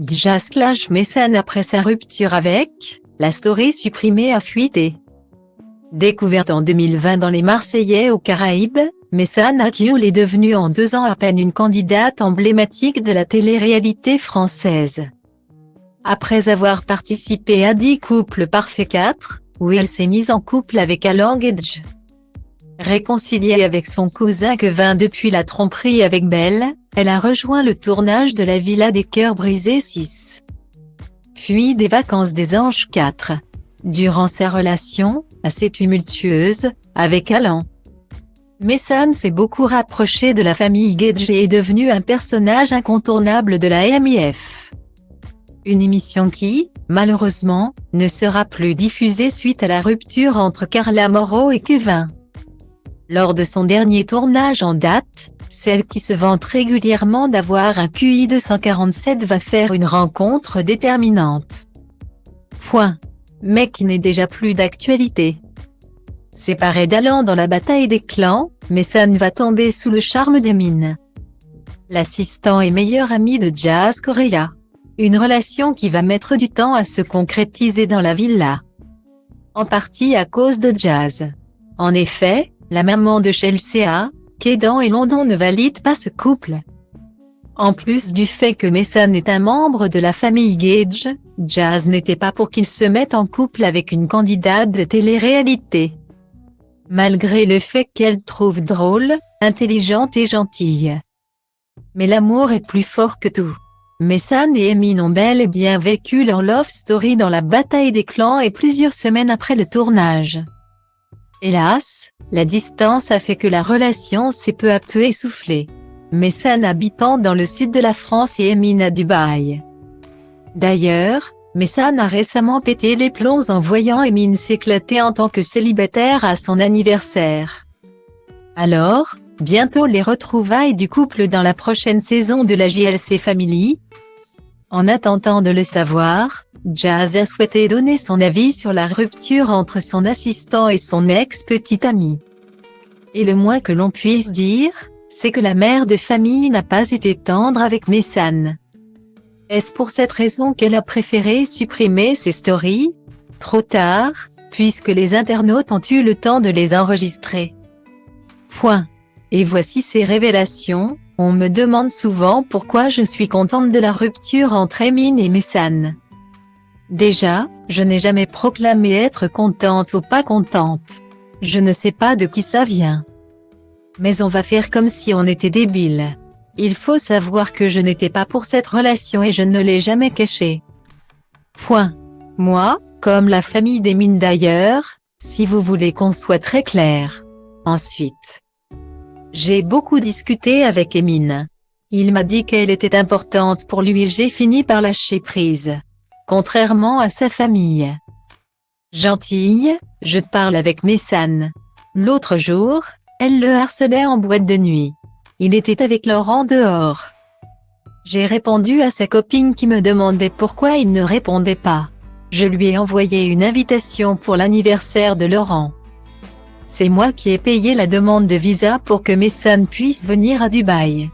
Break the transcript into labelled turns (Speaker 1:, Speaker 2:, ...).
Speaker 1: Jazz clash Messane après sa rupture avec, la story supprimée a fuité. Découverte en 2020 dans les Marseillais aux Caraïbes, Messane Akioul est devenue en 2 ans à peine une candidate emblématique de la télé-réalité française. Après avoir participé à 10 couples parfaits 4, où elle s'est mise en couple avec Alan Gedge. Réconciliée avec son cousin Kevin depuis la tromperie avec Belle, elle a rejoint le tournage de la Villa des Cœurs Brisés 6. Puis des Vacances des Anges 4. Durant sa relation, assez tumultueuse, avec Alan, Messane s'est beaucoup rapprochée de la famille Gedge et est devenue un personnage incontournable de la MIF. Une émission qui, malheureusement, ne sera plus diffusée suite à la rupture entre Carla Morrow et Kevin. Lors de son dernier tournage en date, celle qui se vante régulièrement d'avoir un QI de 147 va faire une rencontre déterminante. Mais qui n'est déjà plus d'actualité. Séparée d'Alan dans la bataille des clans, Messane va tomber sous le charme d'Emin, l'assistant et meilleur ami de Jazz Correa. Une relation qui va mettre du temps à se concrétiser dans la villa. En partie à cause de Jazz. En effet, la maman de Chelsea, Kedan et London ne valide pas ce couple. En plus du fait que Messane est un membre de la famille Gedge, Jazz n'était pas pour qu'il se mette en couple avec une candidate de télé-réalité. Malgré le fait qu'elle trouve drôle, intelligente et gentille. Mais l'amour est plus fort que tout. Messane et Emin ont bel et bien vécu leur love story dans la bataille des clans et plusieurs semaines après le tournage. Hélas, la distance a fait que la relation s'est peu à peu essoufflée. Messane habitant dans le sud de la France et Emin à Dubaï. D'ailleurs, Messane a récemment pété les plombs en voyant Emin s'éclater en tant que célibataire à son anniversaire. Alors, bientôt les retrouvailles du couple dans la prochaine saison de la JLC Family. En attendant de le savoir, Jazz a souhaité donner son avis sur la rupture entre son assistant et son ex-petite amie. Et le moins que l'on puisse dire, c'est que la mère de famille n'a pas été tendre avec Messane. Est-ce pour cette raison qu'elle a préféré supprimer ses stories? Trop tard, puisque les internautes ont eu le temps de les enregistrer. Et voici ces révélations. On me demande souvent pourquoi je suis contente de la rupture entre Emin et Messane. Déjà, je n'ai jamais proclamé être contente ou pas contente. Je ne sais pas de qui ça vient. Mais on va faire comme si on était débile. Il faut savoir que je n'étais pas pour cette relation et je ne l'ai jamais cachée. Moi, comme la famille d'Emin d'ailleurs, si vous voulez qu'on soit très clair. Ensuite, j'ai beaucoup discuté avec Emin. Il m'a dit qu'elle était importante pour lui et j'ai fini par lâcher prise. Contrairement à sa famille. Gentille, je parle avec Messane. L'autre jour, elle le harcelait en boîte de nuit. Il était avec Laurent dehors. J'ai répondu à sa copine qui me demandait pourquoi il ne répondait pas. Je lui ai envoyé une invitation pour l'anniversaire de Laurent. C'est moi qui ai payé la demande de visa pour que Messane puisse venir à Dubaï.